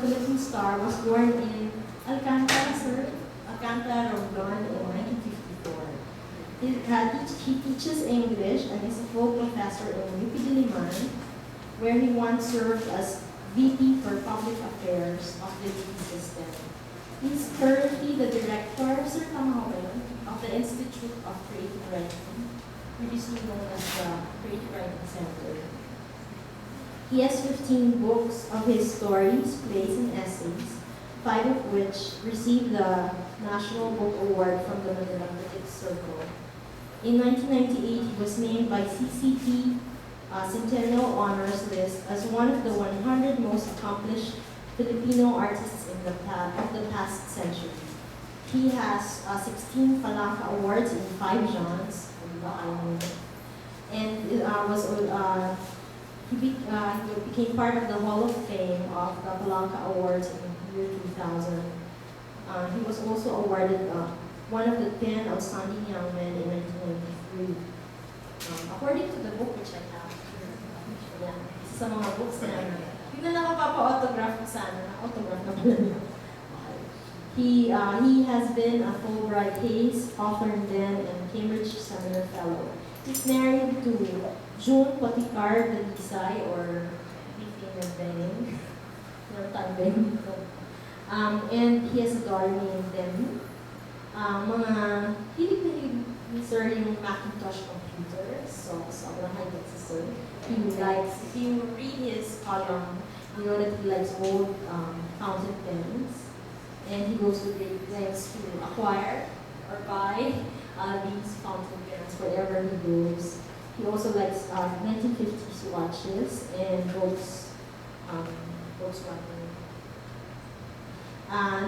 the Philippine star, was born in Alcantara, sir. Alcantara, Romblon in 1954. He teaches English and is a full professor in UP Diliman, where he once served as VP for Public Affairs of the UP system. He's currently the director, Sir Tamahoe, of the Institute of Creative Writing, which is known as the Creative Writing Center. He has 15 books of his stories, plays, and essays, 5 of which received the National Book Award from the Manila Critics Circle. In 1998, he was named by CCP Centennial Honors List as one of the 100 most accomplished Filipino artists of the past century. He has 16 PALANCA Awards in 5 genres, and he became part of the Hall of Fame of the PALANCA Awards in the year 2000. He was also awarded one of the 10 Outstanding Young Men in 1993. According to the book which I have here, yeah, sa mga books na hindi na mapapa-autograph sana, autograph na pala niya. He has been a Fulbright Hayes, Author Den, and Cambridge Seminar Fellow. He's married to June Poticar Dalisay, or Bifin and Bening. And he has a daughter named Demi. Mga hilig ni Sir yung Macintosh computer, so sobrang high-tech si Sir. If you read his column, you know that he likes old fountain pens, and he goes to great lengths to acquire or buy these fountain pens wherever he goes. He also likes 1950s watches and Volkswagen.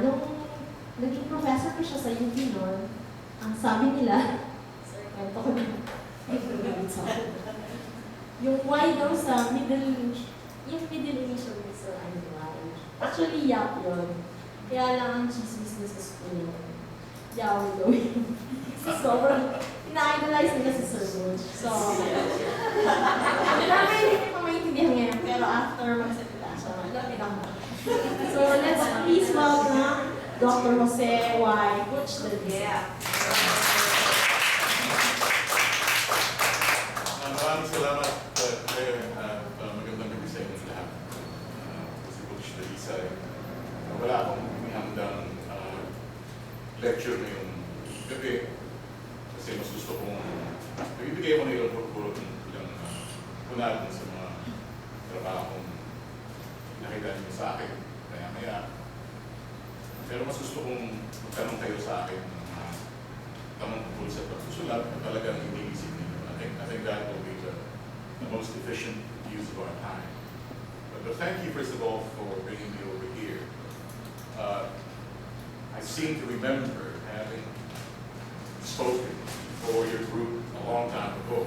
Nung naging professor ko siya sa UP noon, ang sabi nila, sir, kwento ko na, yung Y daw sa middle initial ni Sir I'm Y. Actually, Yap yun. Kaya lang ang chismis na sa school. Yaw daw yun. Kasi sobrang ina-idolize nila si Sir Butch. So, marami hindi ko maintindihan ngayon, pero after magsalita siya, lapit ako. So, let's please welcome Dr. Jose Y. Butch Dalisay. Maraming salamat, Claire, at magandang gabi sa inyo lahat. Si Butch Dalisay. Wala akong inihandang lecture ngayong gabi kasi mas gusto kong ibigay ko na ilang pagpulot ilang kunad sa mga trabahong nakita niyo sa akin maya-maya. Pero mas gusto kong magtanong kayo sa akin ng mga tamang tungkol sa pagsusulat na talagang iniisip ninyo. I think that will be the most efficient use of our time. But thank you, first of all, for bringing me over here. I seem to remember having spoken for your group a long time ago,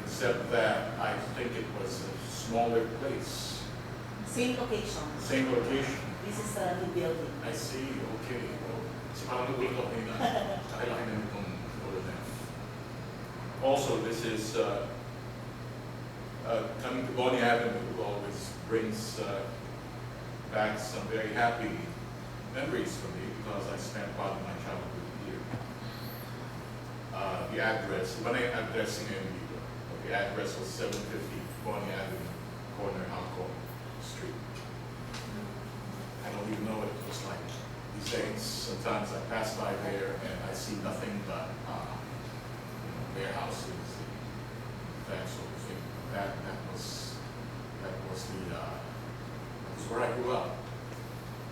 except that I think it was a smaller place. Same location. Same location. This is a new building. I see, okay. Well, so parang nagulat ako na kakilaki na itong photograph. Also, this is coming to Bonnie Avenue always brings back some very happy memories for me because I spent part of my childhood here. The address, when I addressing dito, the address was 750 Bonnie Avenue, corner Alcor Street. I don't even know what it looks like these days. Sometimes I pass by there and I see nothing but warehouses, that sort of thing. That was where I grew up.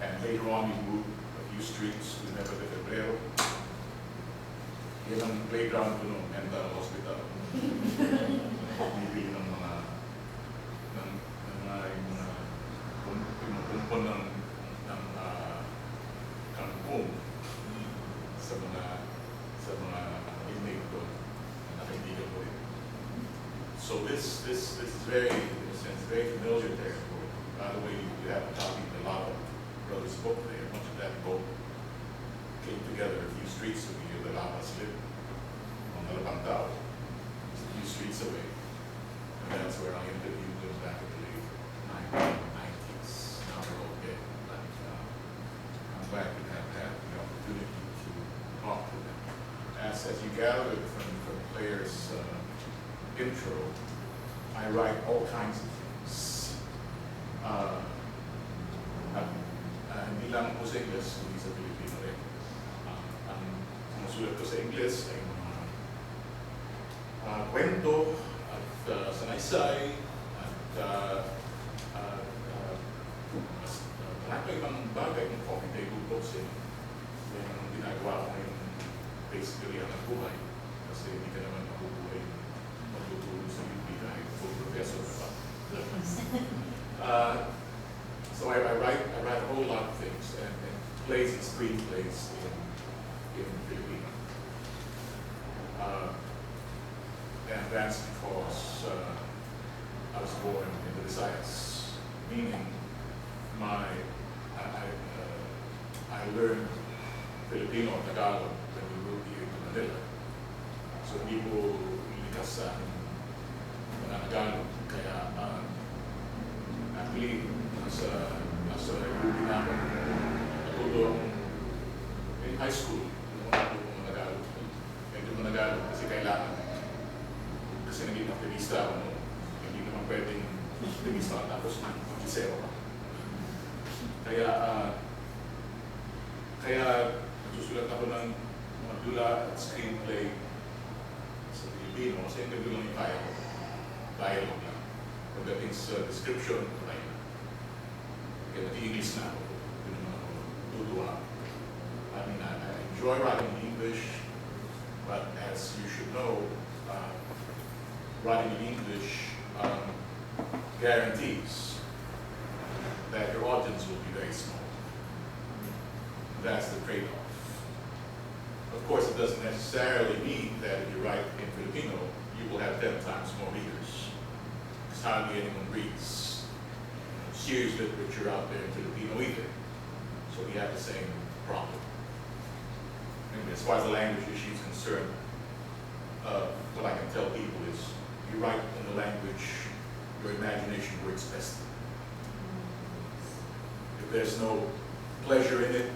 And later on, we moved a few streets to Nueva de Febrero. Yan ang playground ko nung mental hospital. Bibili ng mga pinupumpon ng kangkong sa mga inmate ko na nakaibigan ko rin. So this is very, in a sense, very familiar territory. By the way, you have a copy of the Lava Brothers book there. Much of that book came together a few streets from here. The Lavas lived on the Labantao, just a few streets away. And that's where I interviewed them back in the late 1990s. Now, glad we have had the opportunity to talk to them. As you gathered from Claire's intro, I write all kinds of things. Hindi lang po sa English, hindi sa Pilipino rin. Ang sumusulat ko sa English ay mga kwento at sanaysay at lahat ng ibang bagay ng coffee table books yan ang ginagawa ko ngayon basically ang buhay kasi hindi ka naman mabubuhay magtutulog sa UP kahit full professor ka pa. So I write a whole lot of things and plays and screenplays in Filipino. And that's because I was born in the Visayas, meaning I learned Filipino and Tagalog when we moved here to Manila. So people likas sa mga Tagalog, kaya actually nasa movie na ako natuto in high school natuto ko mga Tagalog. Medyo mga Tagalog kasi kailangan kasi naging aktivista ako noon. Hindi naman pwedeng aktivista ka tapos mag-isero ka. Kaya nagsusulat ako ng mga dula at screenplay sa Pilipino kasi hindi lang yung kaya ko. Dialogue lang. Pagdating sa description, kaya na. Kaya nag-English na ako. Yun naman ako tutuwa. I mean, I enjoy writing in English, but as you should know, writing in English guarantees that your audience will be very small. That's the trade-off. Of course, it doesn't necessarily mean that if you write in Filipino, you will have 10 times more readers. Because hardly anyone reads serious literature out there in Filipino either. So we have the same problem. Anyway, as far as the language issue is concerned, what I can tell people is you write in the language your imagination works best. If there's no pleasure in it,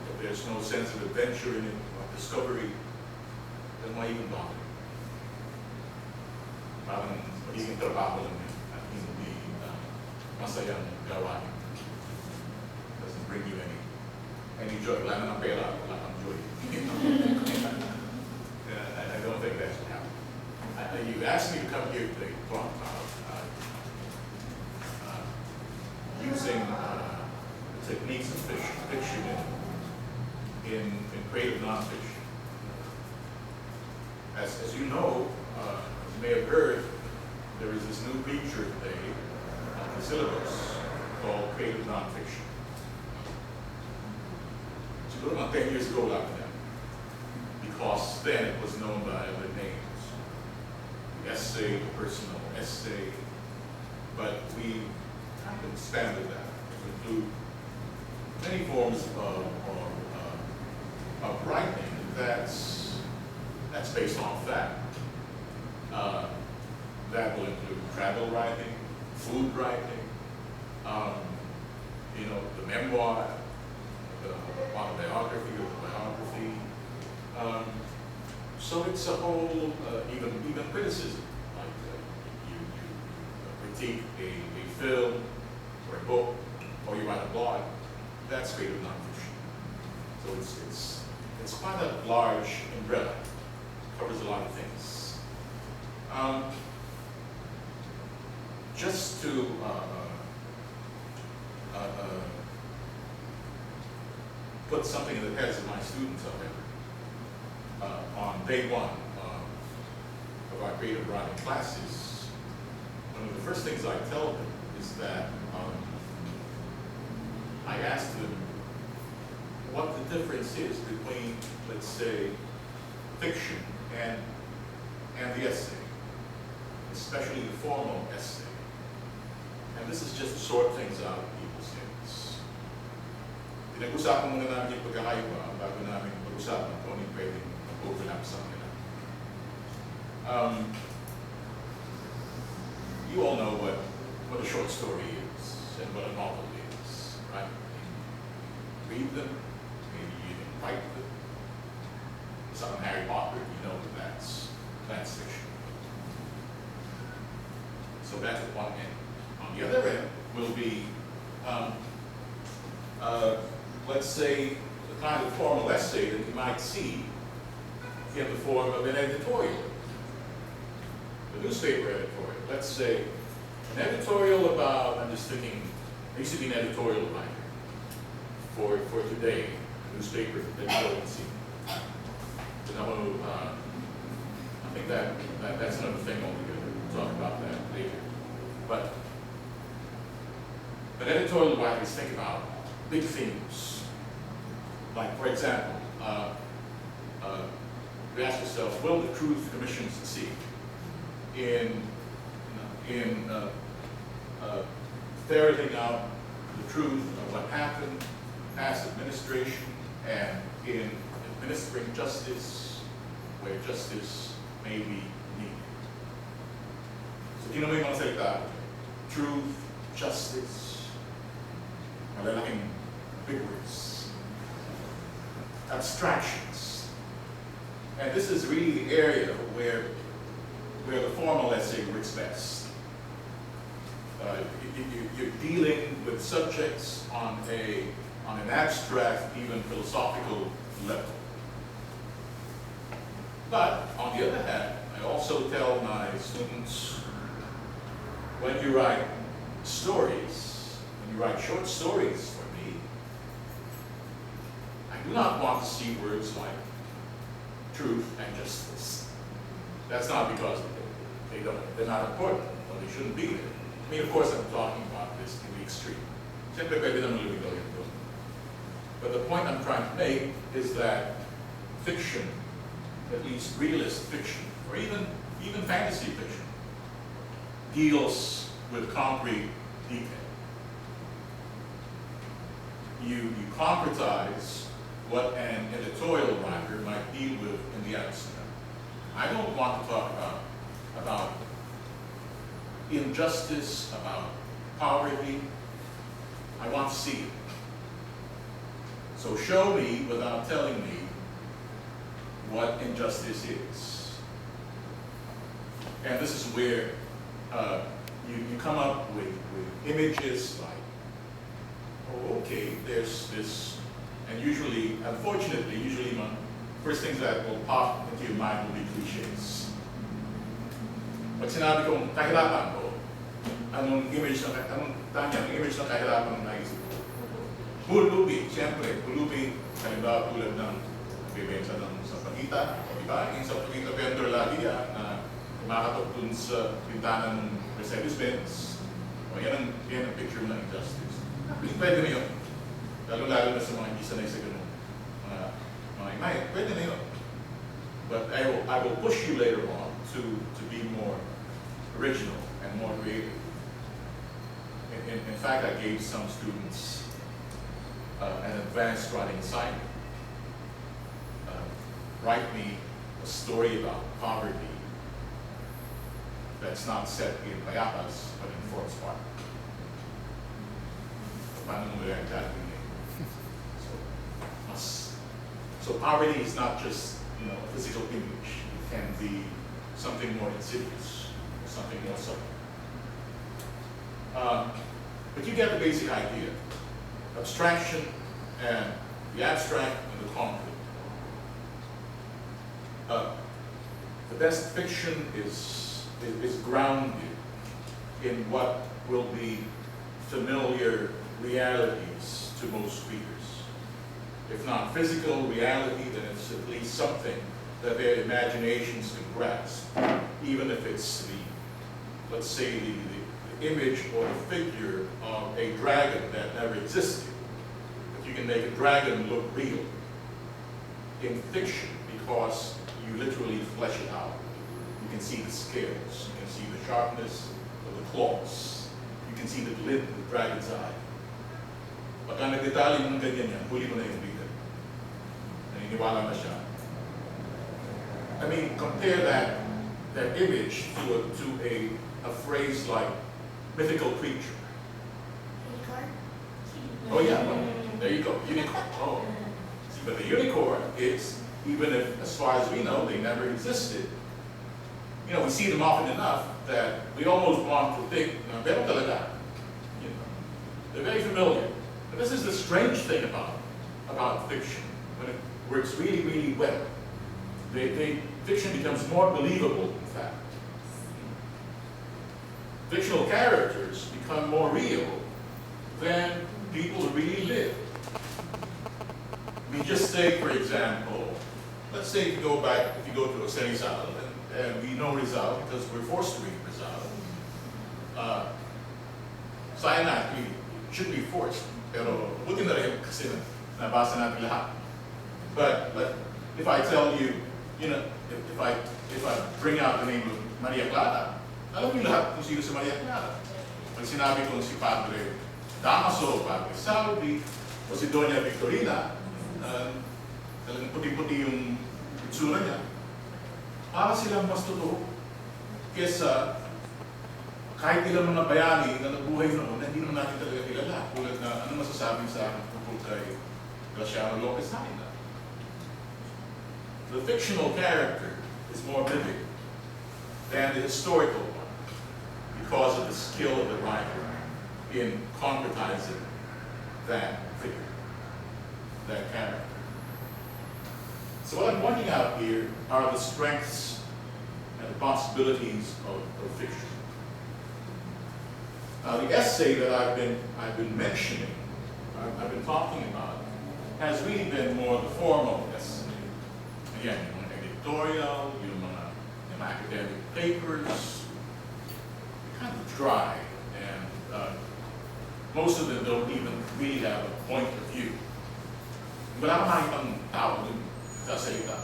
if there's no sense of adventure in it, or discovery, then why even bother? Parang magiging trabaho lang yun at hindi masayang gawain. Doesn't bring you any joy. Wala na ng pera, wala kang joy. I don't think that's what happened. You asked me to come here today to talk about using the techniques of fiction in creative nonfiction. As you know, you may have heard, there is this new feature today on the syllabus called creative nonfiction. Siguro mga 10 years ago lang yan, because then it was known by other names. The essay, the personal essay, but we kind of expanded that to include many forms of writing that's based on fact. That will include travel writing, food writing, the memoir, the autobiography or the biography. So it's a whole, even criticism, like you critique a film or a book, or you write a blog. That's creative nonfiction. So it's quite a large umbrella. Covers a lot of things. Just to put something in the heads of my students, however, on day one of our creative writing classes, one of the first things I tell them is that I ask them what the difference is between, let's say, fiction and the essay, especially the formal essay. And this is just to sort things out of people's heads. Pinag-usapan muna namin yung pagkakaiba bago namin pag-usapan kung ano yung pwedeng mag-overlap sa kanila. You all know what a short story is and what a novel is, right? read them, maybe you invite them. Some Harry Potter, you know that's fiction. So that's at one end. On the other end will be, let's say, the kind of formal essay that you might see in the form of an editorial, a newspaper editorial. Let's say an editorial about, I'm just thinking, there used to be an editorial writer for today, a newspaper that you don't see. So I think that's another thing altogether. We'll talk about that later. But editorial writers think about big themes. Like, for example, you ask yourself, will the Truth Commission succeed in ferreting out the truth of what happened, past administration, and in administering justice where justice may be needed? So, tingnan mo yung mga salita. Truth, justice, malalaking big words. Abstractions. And this is really the area where the formal essay works best. You're dealing with subjects on an abstract, even philosophical level. But on the other hand, I also tell my students, when you write stories, when you write short stories for me, I do not want to see words like truth and justice. That's not because they're not important, or they shouldn't be there. I mean, of course, I'm talking about this in the extreme. Siyempre, pwede naman lumitaw yun doon. But the point I'm trying to make is that fiction, at least realist fiction, or even fantasy fiction, deals with concrete detail. You concretize what an editorial writer might deal with in the abstract. I don't want to talk about injustice, about poverty. I want to see it. So show me without telling me what injustice is. And this is where you come up with images like, oh, okay, there's this, and usually, unfortunately, first things that will pop into your mind will be cliches. Pag sinabi kong kahirapan ko, anong image ng kahirapan ng naisip ko? Pulubi, siyempre, pulubi, halimbawa tulad ng nagbibenta ng sampagita, diba? Yung sampagita vendor lagi yan na kumakatok dun sa bintana ng Mercedes-Benz. O yan ang picture ng injustice. Pwede na yun. Lalo-lalo na sa mga hindi sanay sa ganun. Mga imay, pwede na yun. But I will push you later on to be more original and more creative. In fact, I gave some students an advanced writing assignment. Write me a story about poverty that's not set in Payapas, but in Forest Park. Paano mo yan exactly? So poverty is not just a physical image. It can be something more insidious, something more subtle. But you get the basic idea. Abstraction and the abstract and the concrete. The best fiction is grounded in what will be familiar realities to most readers. If not physical reality, then it's at least something that their imaginations can grasp, even if it's let's say, the image or the figure of a dragon that never existed. But you can make a dragon look real in fiction because you literally flesh it out. You can see the scales, you can see the sharpness of the claws, you can see the glint of the dragon's eye. Pagka nagdetalye ng ganyan yan, huli mo na yung reader. Naniniwala na siya. I mean, compare that image to a phrase like mythical creature. Oh yeah, well, There you go, unicorn. Oh. See, but the unicorn is, even if, as far as we know, they never existed, you know, we see them often enough that we almost want to think, no, meron talaga. You know, they're very familiar. But this is the strange thing about fiction, when it works really, really well. Fiction becomes more believable, in fact. Fictional characters become more real than people who really live. I mean, just say, for example, let's say if you go to Jose Rizal, and we know Rizal because we're forced to read Rizal. Sayang na, we should be forced, pero buti na rin kasi nabasa natin lahat. But if I tell you, you know, if I bring out the name of Maria Clara, alam niyo lahat kung sino si Maria Clara. Pag sinabi kong si Padre Damaso, Padre Salvi, o si Doña Victorina, talagang puti-puti yung itsura niya, para silang mas totoo kesa kahit ilang mga bayani na nabuhay noon na hindi naman natin talaga kilala. Tulad na ano masasabi sa akin tungkol kay Graciano Lopez Haina. The fictional character is more vivid than the historical one because of the skill of the writer in concretizing that figure, that character. So what I'm pointing out here are the strengths and the possibilities of fiction. Now the essay that I've been mentioning, I've been talking about, has really been more the formal essay. Again, yung mga editorial, yung mga academic papers, kind of dry, and most of them don't even really have a point of view. Wala kang makitang tao dun sasalita.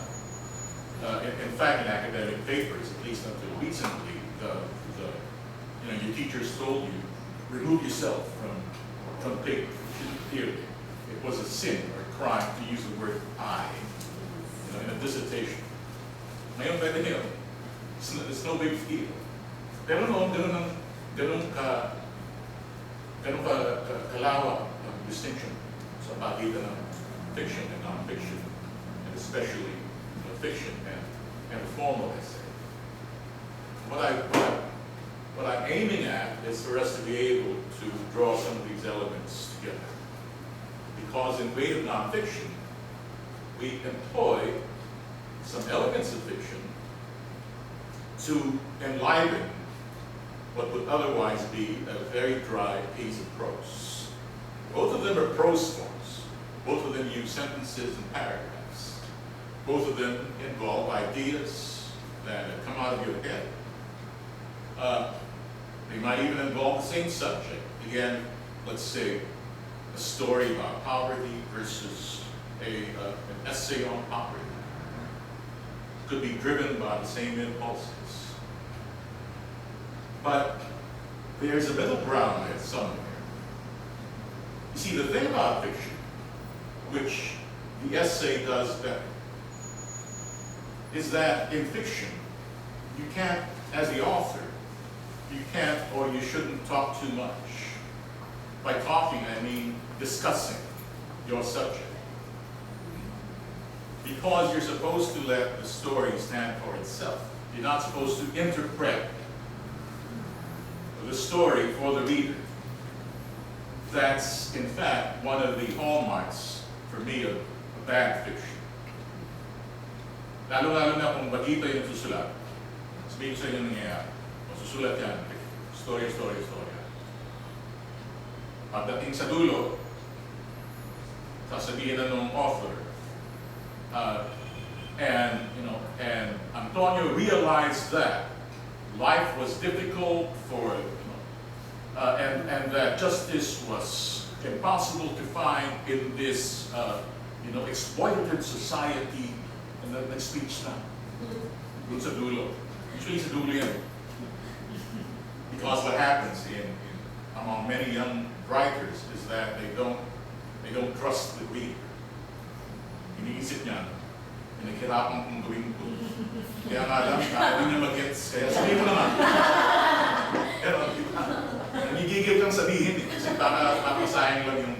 In fact, in academic papers, at least until recently, your teachers told you, remove yourself from paper. You shouldn't appear there. It was a sin or a crime to use the word I, in a dissertation. Ngayon, pwede yun. It's no big deal. Pero noon, ganun kalawak ang distinction sa pagitan ng fiction and non-fiction, and especially fiction and formal essay. What I'm aiming at is for us to be able to draw some of these elements together. Because in creative nonfiction, we employ some elements of fiction to enliven what would otherwise be a very dry piece of prose. Both of them are prose forms. Both of them use sentences and paragraphs. Both of them involve ideas that come out of your head. They might even involve the same subject. Again, let's say a story about poverty versus an essay on poverty. Could be driven by the same impulses. But there's a middle ground there somewhere. You see, the thing about fiction, which the essay does better, is that in fiction, you can't, as the author, you can't or you shouldn't talk too much. By talking, I mean discussing your subject. Because you're supposed to let the story stand for itself. You're not supposed to interpret the story for the reader. That's, in fact, one of the hallmarks, for me, of bad fiction. Lalo-lalo na kung bagita yung susulat. Sabihin ko sa inyo nangyayari. Masusulat yan. Storya. Pagdating sa dulo, sasabihin na ng author, and Antonio realized that life was difficult for, and that justice was impossible to find in this, exploitative society. And then nag-speech na. Dun sa dulo. Usually sa dulo yan. Because what happens among many young writers is that they don't trust the reader. Iniisip niya, pinaghirapan kong gawin ko. Kaya nga lang, hindi niya mag-gets. Kaya sabihin mo naman. Pero, nagigigil kang sabihin eh. Kasi baka sayang lang yung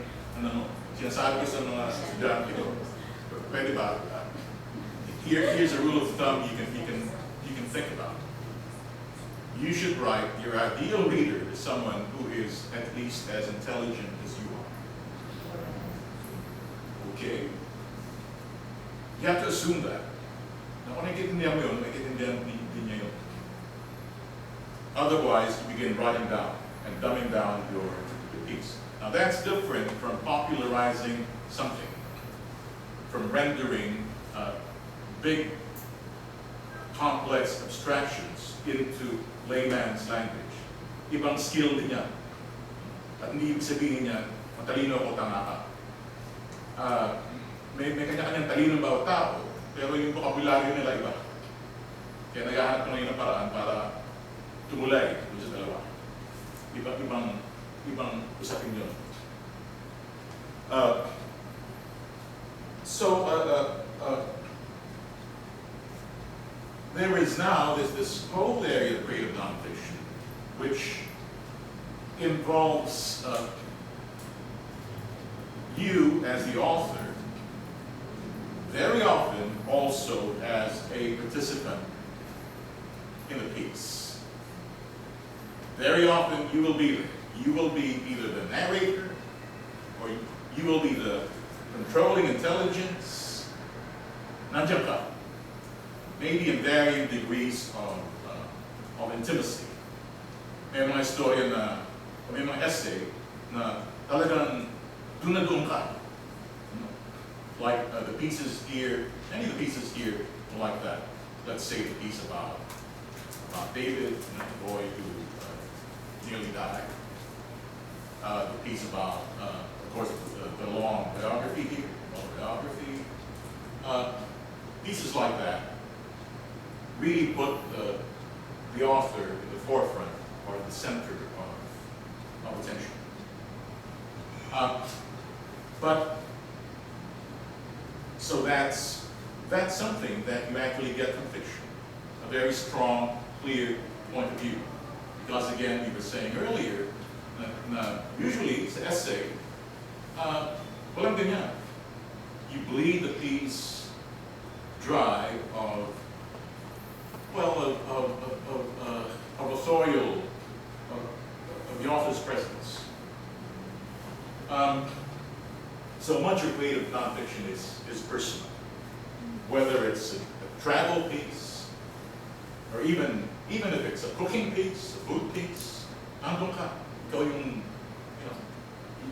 sinasabi ko sa mga estudyante ko, pwede ba? Here's a rule of thumb you can think about. You should write, your ideal reader is someone who is at least as intelligent as you are. Okay? You have to assume that. Now, kung nakikitindihan mo yun, nakikitindihan din niya yun. Otherwise, you begin writing down and dumbing down your piece. Now, that's different from popularizing something, from rendering big, complex abstractions into layman's language. Ibang skill din yan. At hindi ibig sabihin niya, matalino o tama ka. May kanya-kanyang talino bawat tao, pero yung vocabulary nila iba. Kaya naghahanap ko ngayon ng paraan para tumulay doon sa dalawa. Ibang usapin yun. There is now this whole area of creative nonfiction, which involves you as the author, very often also as a participant in the piece. Very often you will be there. You will be either the narrator or you will be the controlling intelligence. Nandiyan ka. Maybe in varying degrees of intimacy. May mga istorya na, may mga essay na talagang doon na doon ka. Like the pieces here, any of the pieces here are like that. Let's say the piece about David, the boy who nearly died. The piece about, of course, the long biography here, autobiography. Pieces like that really put the author in the forefront or in the center of attention. So that's something that you actually get from fiction, a very strong, clear point of view. Because again, we were saying earlier, usually it's an essay, walang ganyan. You bleed the piece dry of authorial, of the author's presence. So much of creative nonfiction is personal. Whether it's a travel piece, or even if it's a cooking piece, a food piece, nandun ka. Ikaw yung,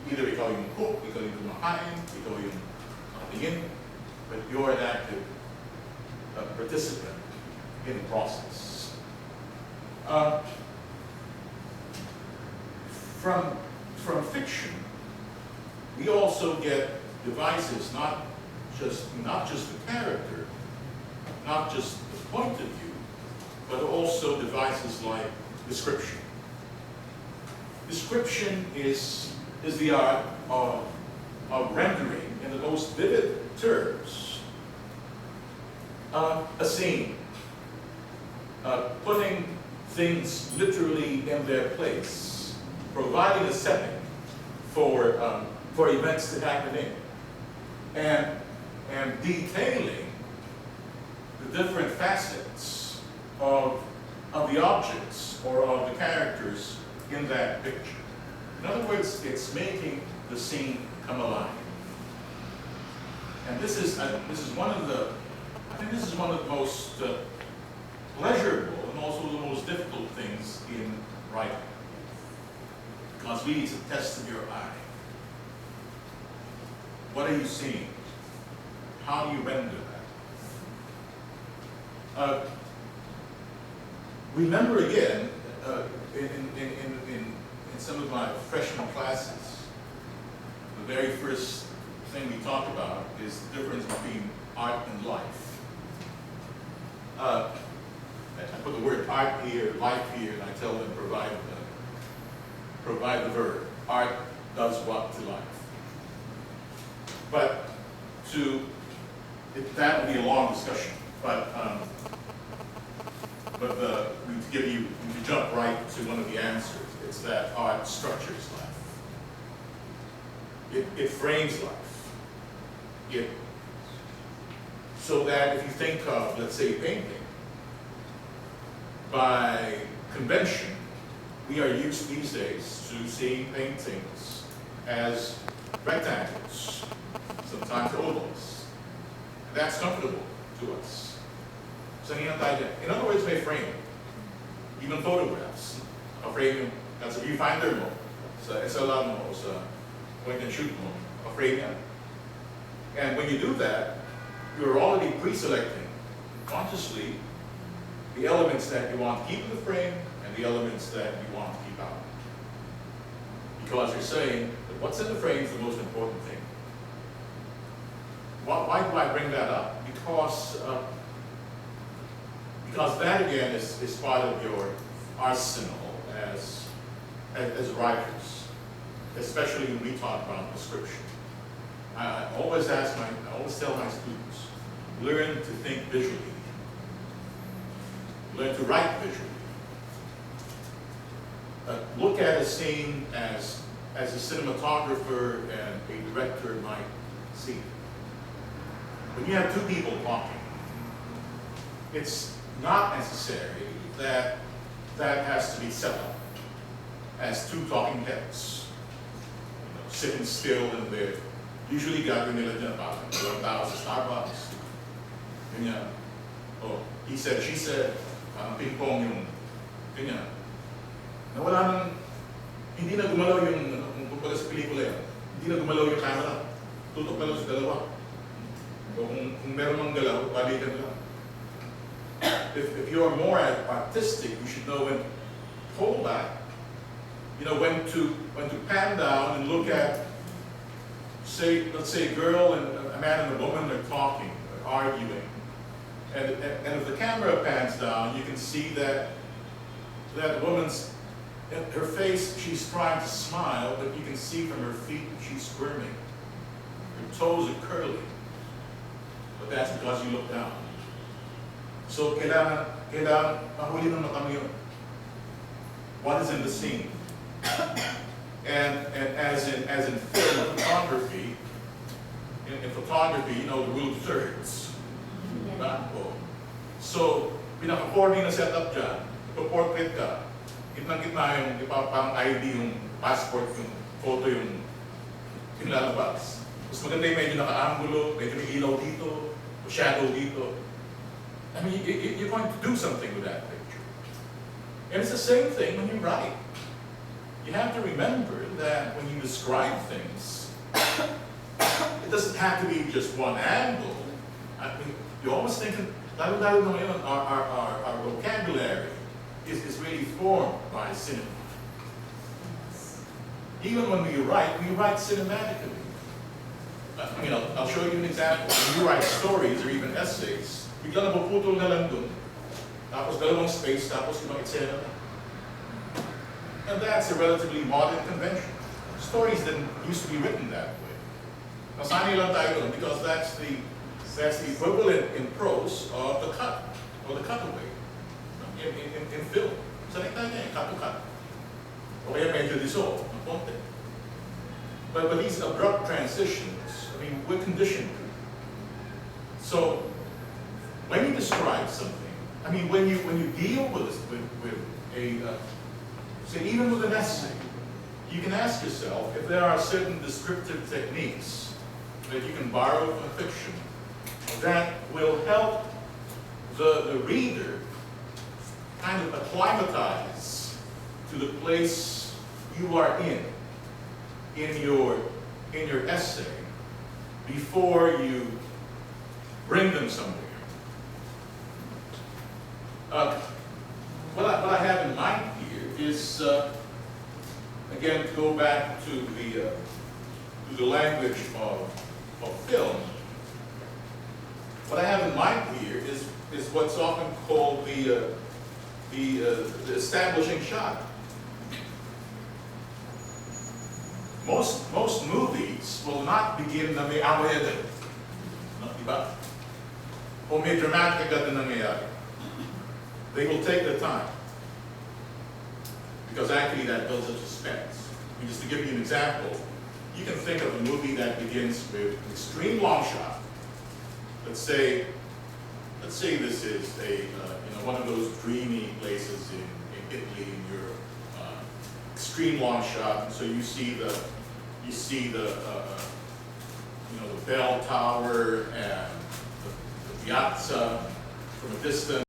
either ikaw yung cook, ikaw yung kumakain, ikaw yung nakatingin, but you're an active participant in the process. From fiction, we also get devices, not just the character, not just the point of view, but also devices like description. Description is the art of rendering in the most vivid terms a scene, putting things literally in their place, providing a setting for events to happen in, and detailing the different facets of the objects or of the characters in that picture. In other words, it's making the scene come alive. And this is one of the, I think this is one of the most pleasurable and also the most difficult things in writing. Because really it's a test of your eye. What are you seeing? How do you render that? Remember again, in some of my freshman classes, the very first thing we talk about is the difference between art and life. I put the word art here, life here, and I tell them provide the verb. Art does what to life. But that would be a long discussion. To jump right to one of the answers, it's that art structures life. It frames life. So that if you think of, let's say, painting, by convention, we are used these days to seeing paintings as rectangles, sometimes ovals. That's comfortable to us. So in other words, may frame. Even photographs are framing. That's a viewfinder mo. It's a lot more. It's a point and shoot mo. A frame. And when you do that, you're already pre-selecting consciously the elements that you want to keep in the frame and the elements that you want to keep out. Because you're saying that what's in the frame is the most important thing. Why do I bring that up? Because that again is part of your arsenal as writers, especially when we talk about description. I always tell my students, learn to think visually. Learn to write visually. Look at a scene as a cinematographer and a director might see. When you have two people talking, it's not necessary that has to be set up as two talking heads. Sitting still in there. Usually gagawin nila dyan parang walang tao sa Starbucks. Ganyan. Oh, he said, she said, parang ping-pong yung ganyan. Na wala nang, hindi na gumalaw yung, kung kumbaga sa pelikula yan, hindi na gumalaw yung camera. Tutok na lang sa dalawa. O kung meron mang galaw, balikan lang. If you're more artistic, you should know when to hold back. You know, when to pan down and look at, let's say a girl and a man and a woman are talking, are arguing. And if the camera pans down, you can see that woman's, her face, she's trying to smile, but you can see from her feet she's squirming. Her toes are curly. But that's because you look down. So kailangan mahuli ng mata mo yun. What is in the scene? And as in film photography, in photography, you know, the rule of thirds. Yeah. So, pinaka-4D na setup dyan, ipaportrait ka, gitna-gitna yung parang ID, yung passport, yung photo, yung lalabas. Mas maganda yung medyo naka-angulo, medyo may ilaw dito, shadow dito. I mean, you're going to do something with that picture. And it's the same thing when you write. You have to remember that when you describe things, it doesn't have to be just one angle. I mean, you always think, our vocabulary is really formed by cinema. Even when we write cinematically. I mean, I'll show you an example. When you write stories or even essays, biglang napuputol na lang dun. Tapos dalawang space, tapos ibang eksena na. And that's a relatively modern convention. Stories didn't used to be written that way. Nasanay lang tayo dun because that's the equivalent in prose of the cut, or the cutaway. In film. Sanay tayo niya, cut to cut. O kaya medyo dissolve, ng konti. But these abrupt transitions, I mean, we're conditioned to. So, when you describe something, I mean, when you deal with a, say, even with an essay, you can ask yourself if there are certain descriptive techniques that you can borrow from fiction that will help the reader kind of acclimatize to the place you are in your essay before you bring them somewhere. What I have in mind here is, again, to go back to the language of film. What I have in mind here is what's often called the establishing shot. Most movies will not begin na may away agad. No, diba? O may dramatic agad na nangyayari. They will take their time. Because actually that builds up suspense. I mean, just to give you an example, you can think of a movie that begins with an extreme long shot. Let's say this is one of those dreamy places in Italy, in Europe. Extreme long shot, and so you see the bell tower and the piazza from a distance.